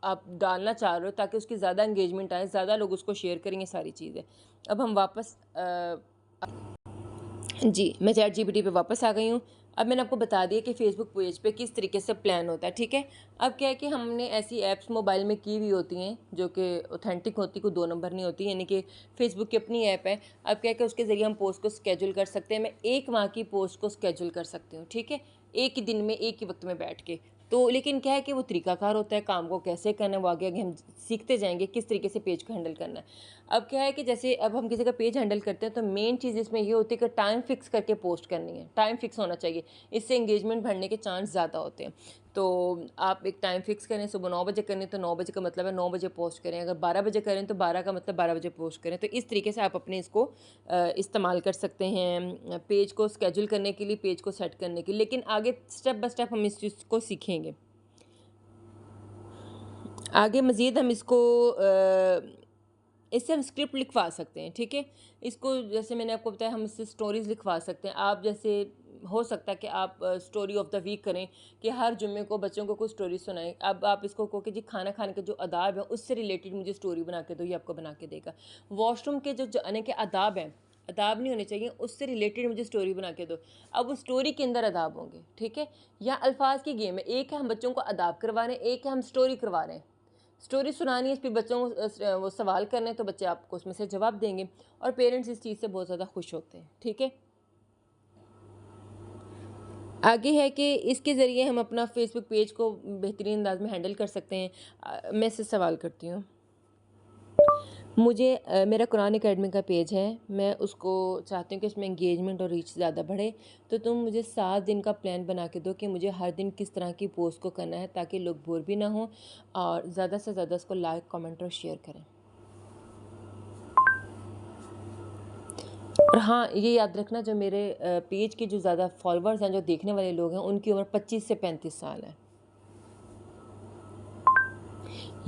A: आप डालना चाह रहे हो, ताकि उसकी ज़्यादा एंगेजमेंट आए, ज़्यादा लोग उसको शेयर करेंगे, सारी चीज़ें। अब हम वापस जी, मैं चैट जीपीटी पे वापस आ गई हूँ। अब मैंने आपको बता दिया कि फ़ेसबुक पेज पे किस तरीके से प्लान होता है, ठीक है? अब क्या है कि हमने ऐसी ऐप्स मोबाइल में की हुई होती हैं जो कि ऑथेंटिक होती, कोई 2 नंबर नहीं होती, यानी कि फ़ेसबुक की अपनी ऐप है। अब क्या है कि उसके ज़रिए हम पोस्ट को शेड्यूल कर सकते हैं। मैं 1 माह की पोस्ट को शेड्यूल कर सकती हूँ, ठीक है? एक ही दिन में, एक ही वक़्त में बैठ के। तो लेकिन क्या है कि वो तरीकाकार होता है, काम को कैसे करना है वो आगे-आगे हम सीखते जाएँगे, किस तरीके से पेज को हैंडल करना है। अब क्या है कि जैसे अब हम किसी का पेज हैंडल करते हैं, तो मेन चीज़ इसमें ये होती है कि टाइम फिक्स करके पोस्ट करनी है, टाइम फिक्स होना चाहिए, इससे एंगेजमेंट बढ़ने के चांस ज़्यादा होते हैं। तो आप एक टाइम फिक्स करें, सुबह 9 बजे करनी है तो 9 बजे का मतलब है 9 बजे पोस्ट करें, अगर 12 बजे करें तो 12 का मतलब 12 बजे पोस्ट करें। तो इस तरीके से आप अपने इसको इस्तेमाल कर सकते हैं पेज को शेड्यूल करने के लिए, पेज को सेट करने के लिए। लेकिन आगे स्टेप बाय स्टेप हम इस चीज़ को सीखेंगे। आगे मज़ीद हम इसको इससे हम स्क्रिप्ट लिखवा सकते हैं, ठीक है? इसको जैसे मैंने आपको बताया, हम इससे स्टोरीज़ लिखवा सकते हैं। आप जैसे हो सकता है कि आप स्टोरी ऑफ द वीक करें कि हर जुम्मे को बच्चों को कुछ स्टोरी सुनाएं। अब आप इसको कहो कि जी खाना खाने के जो आदाब है उससे रिलेटेड मुझे स्टोरी बना के दो, ये आपको बना के देगा। वॉशरूम के जो जाने के आदाब हैं, आदाब नहीं होने चाहिए, उससे रिलेटेड मुझे स्टोरी बना के दो। अब उस स्टोरी के अंदर आदाब होंगे, ठीक है? या अल्फाज की गेम है, एक है हम बच्चों को आदाब करवा रहे हैं, एक है हम स्टोरी करवा रहे हैं। स्टोरी सुनानी है, इस पे बच्चों को वो सवाल करने हैं, तो बच्चे आपको उसमें से जवाब देंगे और पेरेंट्स इस चीज़ से बहुत ज़्यादा खुश होते हैं, ठीक है? आगे है कि इसके ज़रिए हम अपना फेसबुक पेज को बेहतरीन अंदाज में हैंडल कर सकते हैं। मैं इससे सवाल करती हूँ, मुझे मेरा कुरान अकेडमी का पेज है, मैं उसको चाहती हूँ कि इसमें एंगेजमेंट और रीच ज़्यादा बढ़े, तो तुम मुझे 7 दिन का प्लान बना के दो कि मुझे हर दिन किस तरह की पोस्ट को करना है, ताकि लोग बोर भी ना हों और ज़्यादा से ज़्यादा इसको लाइक, कमेंट और शेयर करें। और हाँ, ये याद रखना, जो मेरे पेज के जो ज़्यादा फॉलोअर्स हैं, जो देखने वाले लोग हैं, उनकी उम्र 25 से 35 साल है।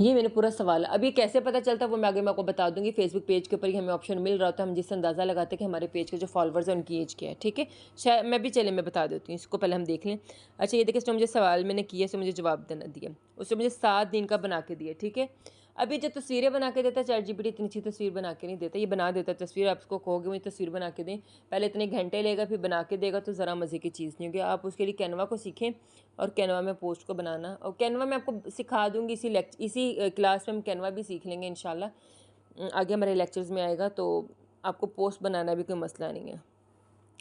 A: ये मेरा पूरा सवाल है। अब ये कैसे पता चलता है वो मैं आगे मैं आपको बता दूँगी। फेसबुक पेज के ऊपर ही हमें ऑप्शन मिल रहा होता है, हम जिससे अंदाज़ा लगाते हैं कि हमारे पेज के जो फॉलोअर्स हैं उनकी एज क्या है, ठीक है? शायद मैं भी, चलिए मैं बता देती हूँ, इसको पहले हम देख लें। अच्छा, ये देखिए, इसने मुझे सवाल मैंने किया, इसने मुझे जवाब देना दिया। उसने मुझे 7 दिन का बना के दिया, ठीक है? अभी जो तस्वीरें बना के देता है चैटजीपीटी, इतनी अच्छी तस्वीर बना के नहीं देता। ये बना देता है तस्वीर, आप उसको कहोगे मुझे तस्वीर बना के दें, पहले इतने घंटे लेगा, फिर बना के देगा, तो ज़रा मज़े की चीज़ नहीं होगी। आप उसके लिए कैनवा को सीखें और कैनवा में पोस्ट को बनाना, और कैनवा में आपको सिखा दूँगी, इसी क्लास में हम कैनवा भी सीख लेंगे इंशाल्लाह। आगे हमारे लेक्चर्स में आएगा, तो आपको पोस्ट बनाना भी कोई मसला नहीं है।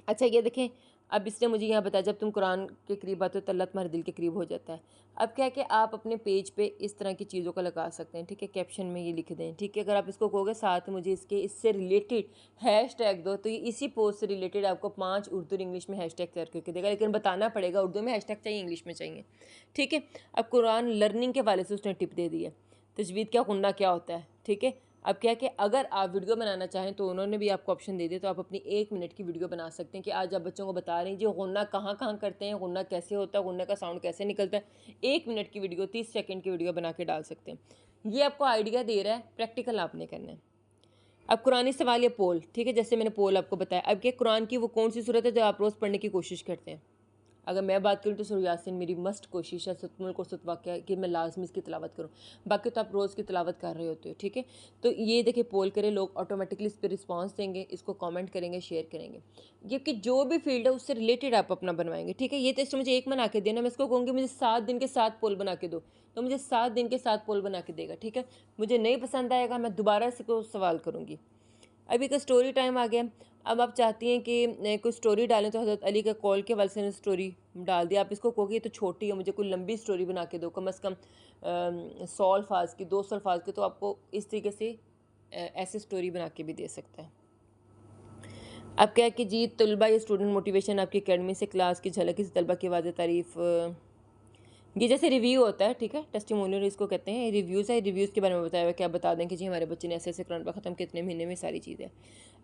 A: अच्छा, ये देखें, अब इसने मुझे यहाँ बताया, जब तुम कुरान के करीब आते हो तो अल्लाह तुम्हारे दिल के करीब हो जाता है। अब क्या है कि आप अपने पेज पे इस तरह की चीज़ों को लगा सकते हैं, ठीक है? कैप्शन में ये लिख दें, ठीक है? अगर आप इसको कहोगे साथ मुझे इससे रिलेटेड हैशटैग दो, तो ये इसी पोस्ट से रिलेटेड आपको 5 उर्दू और इंग्लिश में हैशटैग तैयार करके देगा, लेकिन बताना पड़ेगा उर्दू में हैशटैग चाहिए, इंग्लिश में चाहिए, ठीक है? अब कुरान लर्निंग के वाले से उसने टिप दे दी है, तजवीद क्या, गुन्ना क्या होता है, ठीक है? अब क्या है कि अगर आप वीडियो बनाना चाहें तो उन्होंने भी आपको ऑप्शन दे दिया, तो आप अपनी 1 मिनट की वीडियो बना सकते हैं कि आज आप बच्चों को बता रहे हैं जी गुन्ना कहाँ कहाँ करते हैं, गुन्ना कैसे होता है, गुन्ना का साउंड कैसे निकलता है। 1 मिनट की वीडियो, 30 सेकंड की वीडियो बना के डाल सकते हैं। ये आपको आइडिया दे रहा है, प्रैक्टिकल आपने करना है। अब कुरानी सवाल या पोल, ठीक है? जैसे मैंने पोल आपको बताया। अब क्या, कुरान की वो कौन सी सूरत है जो आप रोज़ पढ़ने की कोशिश करते हैं? अगर मैं बात करूँ तो सूरह यासीन मेरी मस्ट कोशिश है, सुतमुल्क और सुतवाक़िया, कि मैं लाज़मी इसकी तिलावत करूँ। बाकी तो आप रोज़ की तिलावत कर रहे होते हो, ठीक है? तो ये देखिए, पोल करें, लोग ऑटोमेटिकली इस पर रिस्पॉन्स देंगे, इसको कमेंट करेंगे, शेयर करेंगे। ये कि जो भी फील्ड है उससे रिलेटेड आप अपना बनवाएंगे, ठीक है? ये तो इसमें मुझे एक बना के देना, मैं इसको कहूँगी मुझे 7 दिन के 7 पोल बना के दो, तो मुझे 7 दिन के 7 पोल बना के देगा, ठीक है? मुझे नहीं पसंद आएगा, मैं दोबारा से को सवाल करूँगी। अभी का स्टोरी टाइम आ गया। अब आप चाहती हैं कि कोई स्टोरी डालें, तो हज़रत अली के कॉल के वाले ने स्टोरी डाल दिया। आप इसको कहोगे तो छोटी है, मुझे कोई लंबी स्टोरी बना के दो, कम से कम 100 अल्फाज की, 200 अल्फाज की, तो आपको इस तरीके से ऐसे स्टोरी बना के भी दे सकता है। अब क्या है कि जी, तलबा या स्टूडेंट मोटिवेशन, आपकी अकेडमी से क्लास की झलक, इस तलबा की वाज़ेह तारीफ़, ये जैसे रिव्यू होता है, ठीक है? टेस्टिमोनियल इसको कहते हैं, रिव्यूज़ है। रिव्यूज़ के बारे में बताया हुआ है कि आप बता दें कि जी हमारे बच्चे ने ऐसे ऐसे कुरान ख़त्म कितने महीने में, सारी चीज़ें।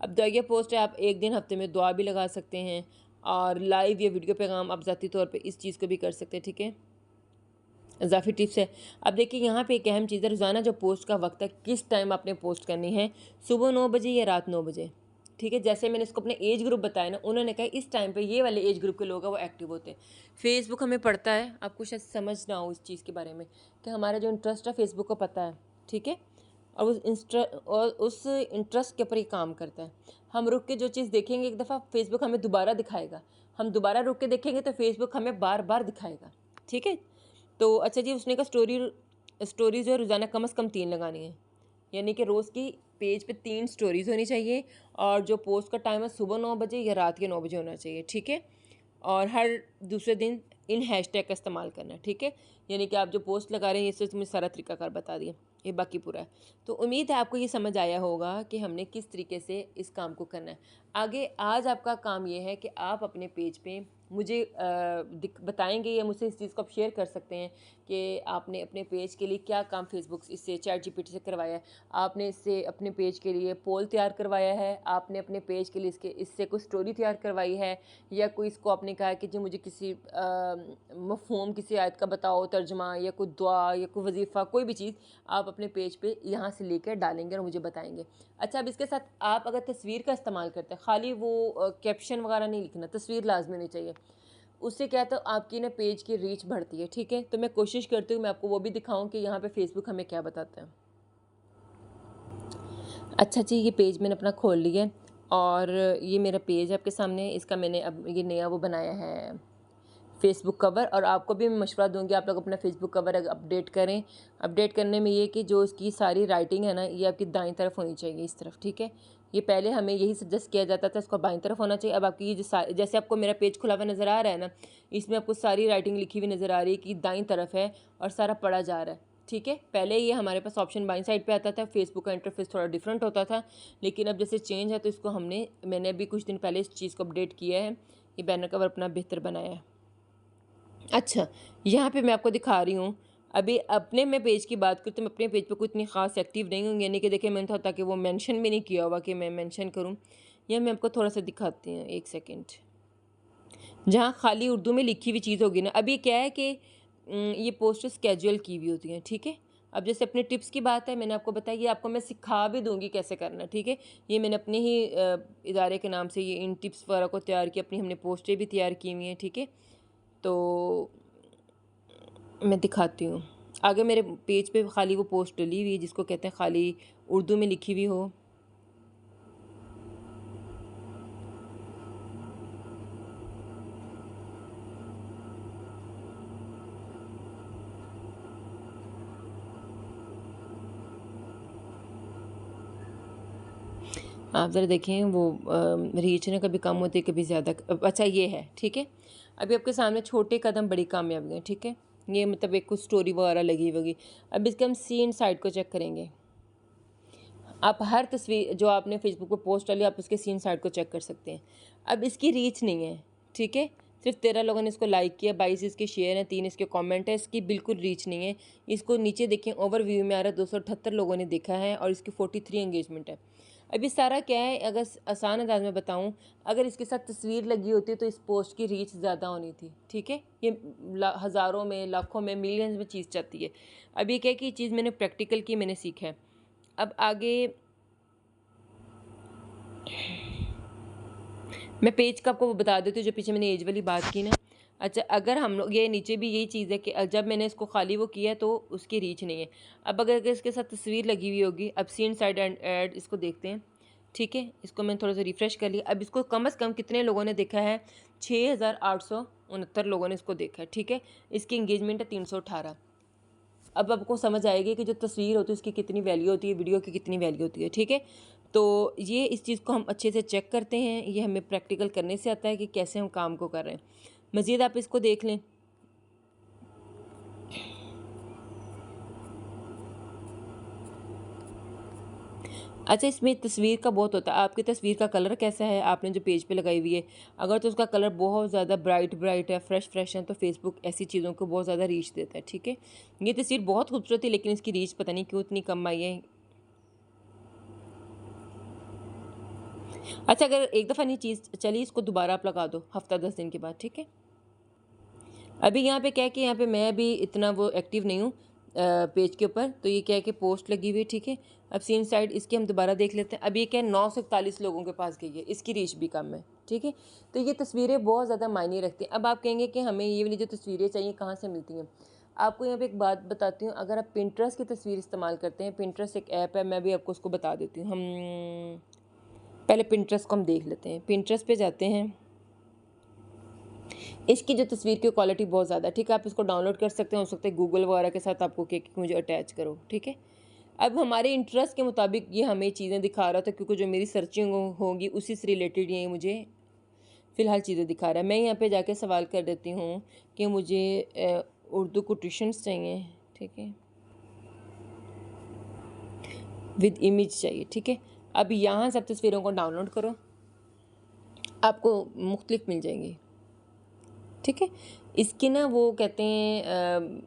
A: अब दुआया पोस्ट है, आप एक दिन हफ्ते में दुआ भी लगा सकते हैं, और लाइव या वीडियो पैगाम आप ज़ाती तौर पे इस चीज़ को भी कर सकते हैं, ठीक है? इजाफी टिप्स है। अब देखिए, यहाँ पे एक अहम चीज़ है, रोज़ाना जो पोस्ट का वक्त है, किस टाइम आपने पोस्ट करनी है, सुबह 9 बजे या रात 9 बजे, ठीक है? जैसे मैंने इसको अपने एज ग्रुप बताया ना, उन्होंने कहा इस टाइम पे ये वाले एज ग्रुप के लोग हैं वो एक्टिव होते हैं। फेसबुक हमें पड़ता है, आपको शायद समझ ना हो इस चीज़ के बारे में, कि हमारा जो इंटरेस्ट है फेसबुक को पता है, ठीक है? और उस इंटरेस्ट के ऊपर ही काम करता है। हम रुक के जो चीज़ देखेंगे एक दफ़ा, फेसबुक हमें दोबारा दिखाएगा। हम दोबारा रुक के देखेंगे तो फेसबुक हमें बार बार दिखाएगा, ठीक है? तो अच्छा जी, उसने कहा स्टोरी जो है रोज़ाना कम से कम 3 लगानी है, यानी कि रोज़ की पेज पे 3 स्टोरीज़ होनी चाहिए, और जो पोस्ट का टाइम है सुबह 9 बजे या रात के 9 बजे होना चाहिए, ठीक है? और हर दूसरे दिन इन हैशटैग का इस्तेमाल करना है, ठीक है? यानी कि आप जो पोस्ट लगा रहे हैं, इससे तुम्हें सारा तरीकाकार बता दिया, ये बाकी पूरा है। तो उम्मीद है आपको ये समझ आया होगा कि हमने किस तरीके से इस काम को करना है। आगे आज आपका काम ये है कि आप अपने पेज पे मुझे बताएंगे, या मुझसे इस चीज़ को आप शेयर कर सकते हैं कि आपने अपने पेज के लिए क्या काम फेसबुक इससे, चैटजीपीटी से करवाया है। आपने इससे अपने पेज के लिए पोल तैयार करवाया है, आपने अपने पेज के लिए इससे कोई स्टोरी तैयार करवाई है, या कोई इसको आपने कहा है कि जी मुझे किसी मफ़हूम, किसी आयत का बताओ तर्जुमा, या कोई दुआ, या कोई वजीफ़ा, कोई भी चीज़ आप अपने पेज पे यहाँ से लेकर डालेंगे और मुझे बताएंगे। अच्छा, अब इसके साथ आप अगर तस्वीर का इस्तेमाल करते हैं, खाली वो कैप्शन वगैरह नहीं लिखना, तस्वीर लाजमी नहीं चाहिए। उससे क्या, तो आपकी ना पेज की रीच बढ़ती है, ठीक है? तो मैं कोशिश करती हूँ मैं आपको वो भी दिखाऊँ कि यहाँ पे फेसबुक हमें क्या बताता है। अच्छा जी, ये पेज मैंने अपना खोल लिया है, और ये मेरा पेज है आपके सामने। इसका मैंने अब ये नया वो बनाया है, फेसबुक कवर। और आपको भी मैं मशवरा दूंगी, आप लोग अपना फेसबुक कवर अपडेट करें। अपडेट करने में ये कि जो इसकी सारी राइटिंग है ना, ये आपकी दाईं तरफ होनी चाहिए, इस तरफ, ठीक है? ये पहले हमें यही सजेस्ट किया जाता था, इसको बाईं तरफ होना चाहिए। अब आपकी ये जो जैसे आपको मेरा पेज खुला हुआ नज़र आ रहा है ना, इसमें आपको सारी राइटिंग लिखी हुई नज़र आ रही है कि दाईं तरफ है, और सारा पढ़ा जा रहा है, ठीक है? पहले ये हमारे पास ऑप्शन बाईं साइड पे आता था, फेसबुक का इंटरफेस थोड़ा डिफरेंट होता था, लेकिन अब जैसे चेंज है तो इसको मैंने अभी कुछ दिन पहले इस चीज़ को अपडेट किया है, ये बैनर कवर अपना बेहतर बनाया है। अच्छा, यहाँ पे मैं आपको दिखा रही हूँ। अभी अपने मैं पेज की बात करूँ तो मैं अपने पेज पे कोई इतनी ख़ास एक्टिव नहीं हूँ, यानी कि देखिए मैंने था ताकि वो मेंशन भी नहीं किया हुआ कि मैं मेंशन करूँ। यह मैं आपको थोड़ा सा दिखाती हूँ, एक सेकेंड। जहाँ खाली उर्दू में लिखी हुई चीज़ होगी ना, अभी क्या है कि ये पोस्टर्स कैजुअल की हुई होती हैं, ठीक है। अब जैसे अपने टिप्स की बात है, मैंने आपको बताया, ये आपको मैं सिखा भी दूंगी कैसे करना, ठीक है। ये मैंने अपने ही इदारे के नाम से ये इन टिप्स वगैरह को तैयार किया, अपनी हमने पोस्टें भी तैयार की हुई हैं, ठीक है। तो मैं दिखाती हूँ, आगे मेरे पेज पे खाली वो पोस्ट डली हुई है जिसको कहते हैं खाली उर्दू में लिखी हुई हो। आप ज़रा देखें, वो रीच ना कभी कम होती है कभी ज़्यादा। अच्छा ये है, ठीक है। अभी आपके सामने छोटे कदम बड़ी कामयाबियाँ, ठीक है। ये मतलब एक कुछ स्टोरी वगैरह लगी होगी। अब इसके हम सीन साइड को चेक करेंगे। आप हर तस्वीर जो आपने फेसबुक पर पोस्ट डाली, आप उसके सीन साइड को चेक कर सकते हैं। अब इसकी रीच नहीं है, ठीक है। सिर्फ 13 लोगों ने इसको लाइक किया, 22 इसके शेयर हैं, 3 इसके कमेंट है, इसकी बिल्कुल रीच नहीं है। इसको नीचे देखें, ओवरव्यू में आ रहा है 278 लोगों ने देखा है और इसकी 43 एंगेजमेंट है। अब ये सारा क्या है, अगर आसान अंदाज में बताऊं, अगर इसके साथ तस्वीर लगी होती तो इस पोस्ट की रीच ज़्यादा होनी थी, ठीक है। ये हज़ारों में, लाखों में, मिलियंस में चीज़ जाती है। अब ये क्या है कि ये चीज़ मैंने प्रैक्टिकल की, मैंने सीखा है। अब आगे मैं पेज का आपको बता देती हूँ, जो पीछे मैंने एज वाली बात की ना। अच्छा, अगर हम लोग, ये नीचे भी यही चीज़ है कि जब मैंने इसको खाली वो किया तो उसकी रीच नहीं है। अब अगर इसके साथ तस्वीर लगी हुई होगी, अब सीन साइड एंड ऐड इसको देखते हैं, ठीक है। इसको मैंने थोड़ा सा रिफ़्रेश कर लिया। अब इसको कम से कम कितने लोगों ने देखा है, 6869 लोगों ने इसको देखा है, ठीक है। इसकी इंगेजमेंट है 318। अब आपको समझ आएगी कि जो तस्वीर होती है उसकी कितनी वैल्यू होती है, वीडियो की कितनी वैल्यू होती है, ठीक है। तो ये इस चीज़ को हम अच्छे से चेक करते हैं, ये हमें प्रैक्टिकल करने से आता है कि कैसे हम काम को कर रहे हैं। मज़ीद आप इसको देख लें। अच्छा, इसमें तस्वीर का बहुत होता है, आपकी तस्वीर का कलर कैसा है, आपने जो पेज पे लगाई हुई है, अगर तो उसका कलर बहुत ज़्यादा ब्राइट है, फ्रेश है, तो फेसबुक ऐसी चीज़ों को बहुत ज़्यादा रीच देता है, ठीक है। ये तस्वीर बहुत खूबसूरत है लेकिन इसकी रीच पता नहीं क्यों इतनी कम आई है। अच्छा, अगर एक दफ़ा नहीं चीज़ चली, इसको दोबारा आप लगा दो हफ्ता 10 दिन के बाद, ठीक है। अभी यहाँ पे क्या है कि यहाँ पे मैं अभी इतना वो एक्टिव नहीं हूँ पेज के ऊपर, तो ये क्या है कि पोस्ट लगी हुई है, ठीक है। अब सीन साइड इसकी हम दोबारा देख लेते हैं। अब ये क्या है, 941 लोगों के पास गई है, इसकी रीच भी कम है, ठीक है। तो ये तस्वीरें बहुत ज़्यादा मायने रखती हैं। अब आप कहेंगे कि हमें ये वाली जो तस्वीरें चाहिए कहाँ से मिलती हैं। आपको यहाँ पे एक बात बताती हूँ, अगर आप पिंटरेस्ट की तस्वीर इस्तेमाल करते हैं, पिंटरेस्ट एक ऐप है, मैं भी आपको उसको बता देती हूँ। हम पहले पिंटरेस्ट को हम देख लेते हैं। पिंटरेस्ट पे जाते हैं, इसकी जो तस्वीर की क्वालिटी बहुत ज़्यादा, ठीक है। आप इसको डाउनलोड कर सकते हैं, हो सकता है गूगल वगैरह के साथ आपको कि मुझे अटैच करो, ठीक है। अब हमारे इंटरेस्ट के मुताबिक ये हमें चीज़ें दिखा रहा था, क्योंकि जो मेरी सर्चिंग होगी उसी से रिलेटेड ये मुझे फ़िलहाल चीज़ें दिखा रहा है। मैं यहाँ पे जाके सवाल कर देती हूँ कि मुझे उर्दू कोटेशंस चाहिए, ठीक है, विद इमेज चाहिए, ठीक है। अब यहाँ सब तस्वीरों को डाउनलोड करो, आपको मुख्तलिफ मिल जाएंगी, ठीक है। इसके ना वो कहते हैं,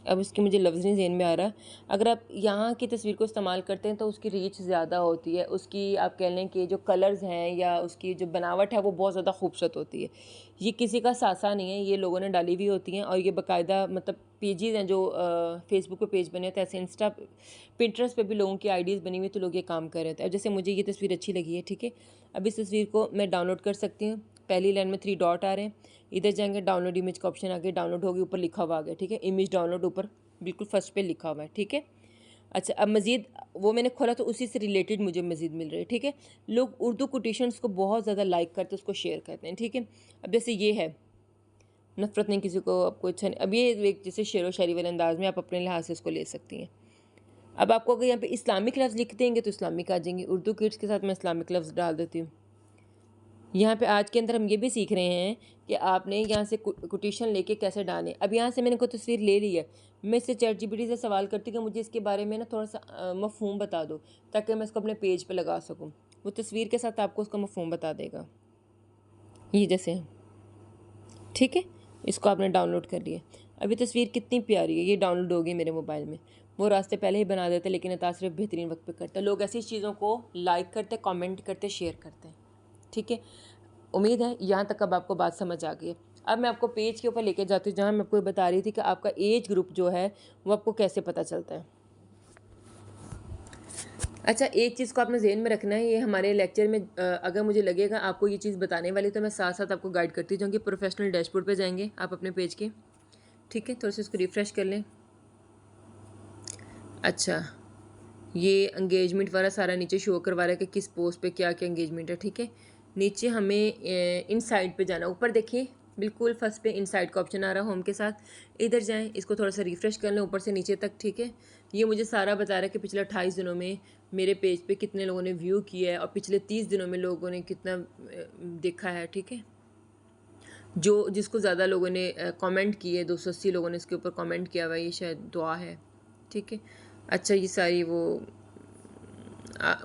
A: अब इसकी मुझे लफ्ज़ नहीं ज़हन में आ रहा। अगर आप यहाँ की तस्वीर को इस्तेमाल करते हैं तो उसकी रीच ज़्यादा होती है, उसकी आप कह लें कि जो कलर्स हैं या उसकी जो बनावट है वो बहुत ज़्यादा खूबसूरत होती है। ये किसी का सासा नहीं है, ये लोगों ने डाली हुई होती हैं और ये बाकायदा मतलब पेजेज़ हैं जो फेसबुक पे पेज बने होते हैं, ऐसे इंस्टा पिंटरेस्ट पे भी लोगों की आईडीज़ बनी हुई, तो लोग ये काम कर रहे थे। अब जैसे मुझे ये तस्वीर अच्छी लगी है, ठीक है। अब इस तस्वीर को मैं डाउनलोड कर सकती हूँ। पहली लाइन में 3 डॉट आ रहे हैं, इधर जाएंगे डाउनलोड इमेज का ऑप्शन आ गया, डाउनलोड होगी, ऊपर लिखा हुआ आ गया, ठीक है। इमेज डाउनलोड ऊपर बिल्कुल फर्स्ट पे लिखा हुआ है, ठीक है। अच्छा, अब मज़ीद वो मैंने खोला तो उसी से रिलेटेड मुझे मज़ीद मिल रही है, ठीक है। लोग उर्दू कोटेशंस को बहुत ज़्यादा लाइक करते हैं, उसको शेयर करते हैं, ठीक है। अब जैसे ये है, नफ़रत नहीं किसी को, आपको अच्छा नहीं, अब ये एक जैसे शेर व शायरी वाले अंदाज में आप अपने लिहाज से इसको ले सकती हैं। अब आपको अगर यहाँ पे इस्लामिक लफ्ज़ लिख देंगे तो इस्लामिक आ जाएंगे, उर्दू किड्स के साथ मैं इस्लामिक लफ्ज़ डाल देती हूँ। यहाँ पे आज के अंदर हम ये भी सीख रहे हैं कि आपने यहाँ से कोटेशन लेके कैसे डालें। अब यहाँ से मैंने कोई तस्वीर ले ली है, मैं इससे ChatGPT से सवाल करती हूँ कि मुझे इसके बारे में ना थोड़ा सा मफ़हूम बता दो, ताकि मैं इसको अपने पेज पे लगा सकूँ। वो तस्वीर के साथ आपको उसका मफ़हूम बता देगा। ये जैसे, ठीक है, इसको आपने डाउनलोड कर लिया। अभी तस्वीर कितनी प्यारी है, ये डाउनलोड होगी मेरे मोबाइल में, वो रास्ते पहले ही बना देते, लेकिन अता सिर्फ बेहतरीन वक्त पे करता है। लोग ऐसी चीज़ों को लाइक करते, कमेंट करते, शेयर करते हैं। ठीक है, उम्मीद है यहाँ तक अब आपको बात समझ आ गई है। अब मैं आपको पेज के ऊपर लेके जाती हूँ, जहाँ मैं आपको बता रही थी कि आपका एज ग्रुप जो है वो आपको कैसे पता चलता है। अच्छा, एक चीज़ को आपने ज़हन में रखना है, ये हमारे लेक्चर में अगर मुझे लगेगा आपको ये चीज़ बताने वाली, तो मैं साथ साथ आपको गाइड करती जाऊँगी। प्रोफेशनल डैशबोर्ड पे जाएंगे आप अपने पेज के। ठीक है, थोड़ा सा इसको रिफ़्रेश कर लें। अच्छा, ये एंगेजमेंट वाला सारा नीचे शो करवा रहा है कि किस पोस्ट पे क्या क्या एंगेजमेंट है। ठीक है, नीचे हमें इनसाइड पे जाना। ऊपर देखिए बिल्कुल फर्स्ट पे इनसाइड का ऑप्शन आ रहा है होम के साथ, इधर जाएं, इसको थोड़ा सा रिफ़्रेश कर लें ऊपर से नीचे तक। ठीक है, ये मुझे सारा बता रहा है कि पिछले 28 दिनों में मेरे पेज पे कितने लोगों ने व्यू किया है और पिछले 30 दिनों में लोगों ने कितना देखा है। ठीक है, जो जिसको ज़्यादा लोगों ने कमेंट किए, 280 लोगों ने इसके ऊपर कमेंट किया हुआ है, ये शायद दुआ है। ठीक है, अच्छा, ये सारी वो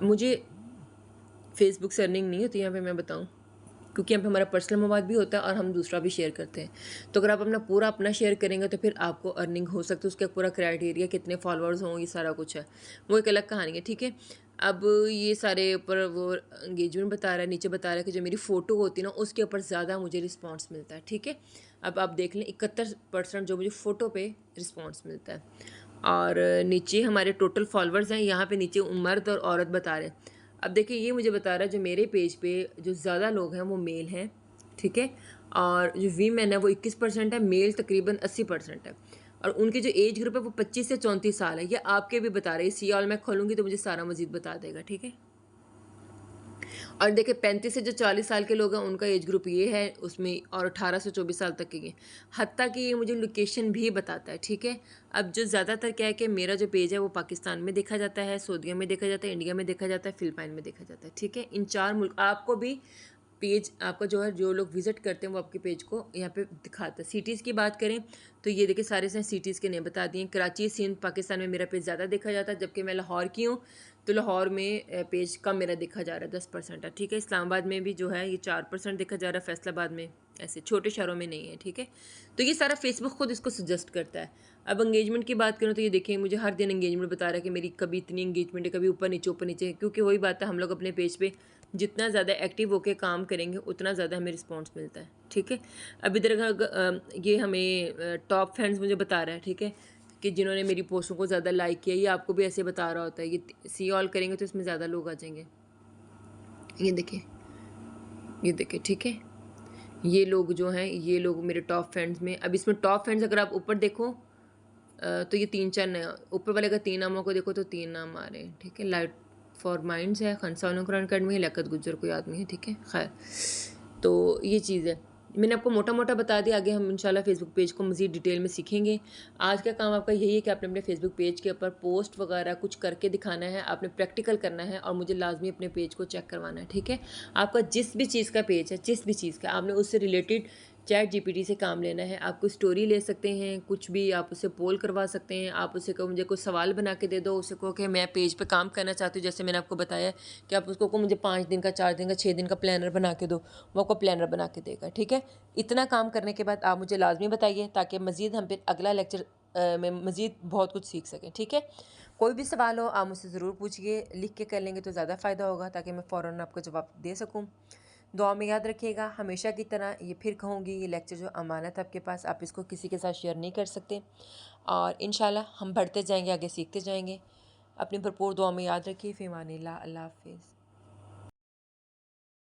A: मुझे फेसबुक से अर्निंग नहीं होती यहाँ पे, मैं बताऊँ, क्योंकि यहाँ पे हमारा पर्सनल मवाद भी होता है और हम दूसरा भी शेयर करते हैं। तो अगर आप अपना शेयर करेंगे तो फिर आपको अर्निंग हो सकती है। उसका पूरा क्राइटेरिया, कितने फॉलोअर्स हों, ये सारा कुछ है, वो एक अलग कहानी है। ठीक है, अब ये सारे ऊपर वो एंगेजमेंट बता रहा है, नीचे बता रहा है कि जो मेरी फ़ोटो होती है ना उसके ऊपर ज़्यादा मुझे रिस्पॉन्स मिलता है। ठीक है, अब आप देख लें 71% जो मुझे फ़ोटो पे रिस्पॉन्स मिलता है। और नीचे हमारे टोटल फॉलोअर्स हैं, यहाँ पे नीचे मर्द और औरत बता रहे हैं। अब देखिए, ये मुझे बता रहा है जो मेरे पेज पे जो ज़्यादा लोग हैं वो मेल हैं। ठीक है, और जो वीमेन है वो 21% है, मेल तकरीबन 80% है। और उनकी जो एज ग्रुप है वो 25 से 34 साल है। ये आपके भी बता रहे हैं। सी ऑल मैं खोलूँगी तो मुझे सारा मजीद बता देगा। ठीक है, और देखिए 35 से जो 40 साल के लोग हैं उनका एज ग्रुप ये है उसमें, और 18 से 24 साल तक के ये, हत्ता कि ये मुझे लोकेशन भी बताता है। ठीक है, अब जो ज़्यादातर क्या है कि मेरा जो पेज है वो पाकिस्तान में देखा जाता है, सऊदीया में देखा जाता है, इंडिया में देखा जाता है, फिलिपाइन में देखा जाता है। ठीक है, इन 4 मुल्क आपको भी पेज आपका जो है, जो लोग विज़िट करते हैं वो आपके पेज को यहाँ पे दिखाता है। सिटीज़ की बात करें तो ये देखिए सारे से सिटीज़ के नेम बता दिए। कराची, सिंध, पाकिस्तान में मेरा पेज ज़्यादा देखा जाता है, जबकि मैं लाहौर की हूँ तो लाहौर में पेज कम मेरा देखा जा रहा है, 10% है। ठीक है, इस्लामाबाद में भी जो है ये 4% देखा जा रहा है, फैसलाबाद में, ऐसे छोटे शहरों में नहीं है। ठीक है, तो ये सारा फेसबुक खुद इसको सजेस्ट करता है। अब एंगेजमेंट की बात करूँ तो ये देखिए मुझे हर दिन एंगेजमेंट बता रहा है कि मेरी कभी इतनी एंगेजमेंट है, कभी ऊपर नीचे, क्योंकि वही बात है, हम लोग अपने पेज पे जितना ज़्यादा एक्टिव होकर काम करेंगे उतना ज़्यादा हमें रिस्पॉन्स मिलता है। ठीक है, अब इधर ये हमें टॉप फैंस मुझे बता रहा है। ठीक है, कि जिन्होंने मेरी पोस्टों को ज़्यादा लाइक किया, ये आपको भी ऐसे बता रहा होता है। ये सी ऑल करेंगे तो इसमें ज़्यादा लोग आ जाएंगे। ये देखिए, ये देखिए। ठीक है, ये लोग जो हैं, ये लोग मेरे टॉप फ्रेंड्स में। अब इसमें टॉप फ्रेंड्स अगर आप ऊपर देखो तो ये 3-4 ऊपर वाले का 3 नामों को देखो तो 3 नाम आ रहे हैं। ठीक है, लाइट फॉर माइंड्स है, खनसा कुरान अकेडमी है, लियाकत गुज्जर कोई आदमी है। ठीक है, खैर, तो ये चीज़ है, मैंने आपको मोटा मोटा बता दिया। आगे हम इंशाल्लाह फेसबुक पेज को मज़ीद डिटेल में सीखेंगे। आज का काम आपका यही है कि आपने अपने फेसबुक पेज के ऊपर पोस्ट वगैरह कुछ करके दिखाना है, आपने प्रैक्टिकल करना है और मुझे लाजमी अपने पेज को चेक करवाना है। ठीक है, आपका जिस भी चीज़ का पेज है, जिस भी चीज़ का, आपने उससे रिलेटेड चैट जीपीटी से काम लेना है। आप कोई स्टोरी ले सकते हैं, कुछ भी, आप उससे पोल करवा सकते हैं। आप उससे कहो मुझे कोई सवाल बना के दे दो, उससे कहो कि मैं पेज पे काम करना चाहती हूँ, जैसे मैंने आपको बताया कि आप उसको को मुझे 5 दिन का, 4 दिन का, 6 दिन का प्लानर बना के दो, वो आपको प्लानर बना के देगा। ठीक है, इतना काम करने के बाद आप मुझे लाजमी बताइए, ताकि मज़ीद हम फिर अगला लेक्चर में मज़ीद बहुत कुछ सीख सकें। ठीक है, कोई भी सवाल हो आप मुझसे ज़रूर पूछिए, लिख के कर लेंगे तो ज़्यादा फ़ायदा होगा, ताकि मैं फ़ौरन आपको जवाब दे सकूँ। दुआ में याद रखिएगा, हमेशा की तरह ये फिर कहूँगी, ये लेक्चर जो अमानत है आपके पास, आप इसको किसी के साथ शेयर नहीं कर सकते। और इंशाल्लाह हम बढ़ते जाएंगे, आगे सीखते जाएंगे। अपनी भरपूर दुआ में याद रखिए। फ़िमानिल्लाह, अल्लाह हाफ़िज़।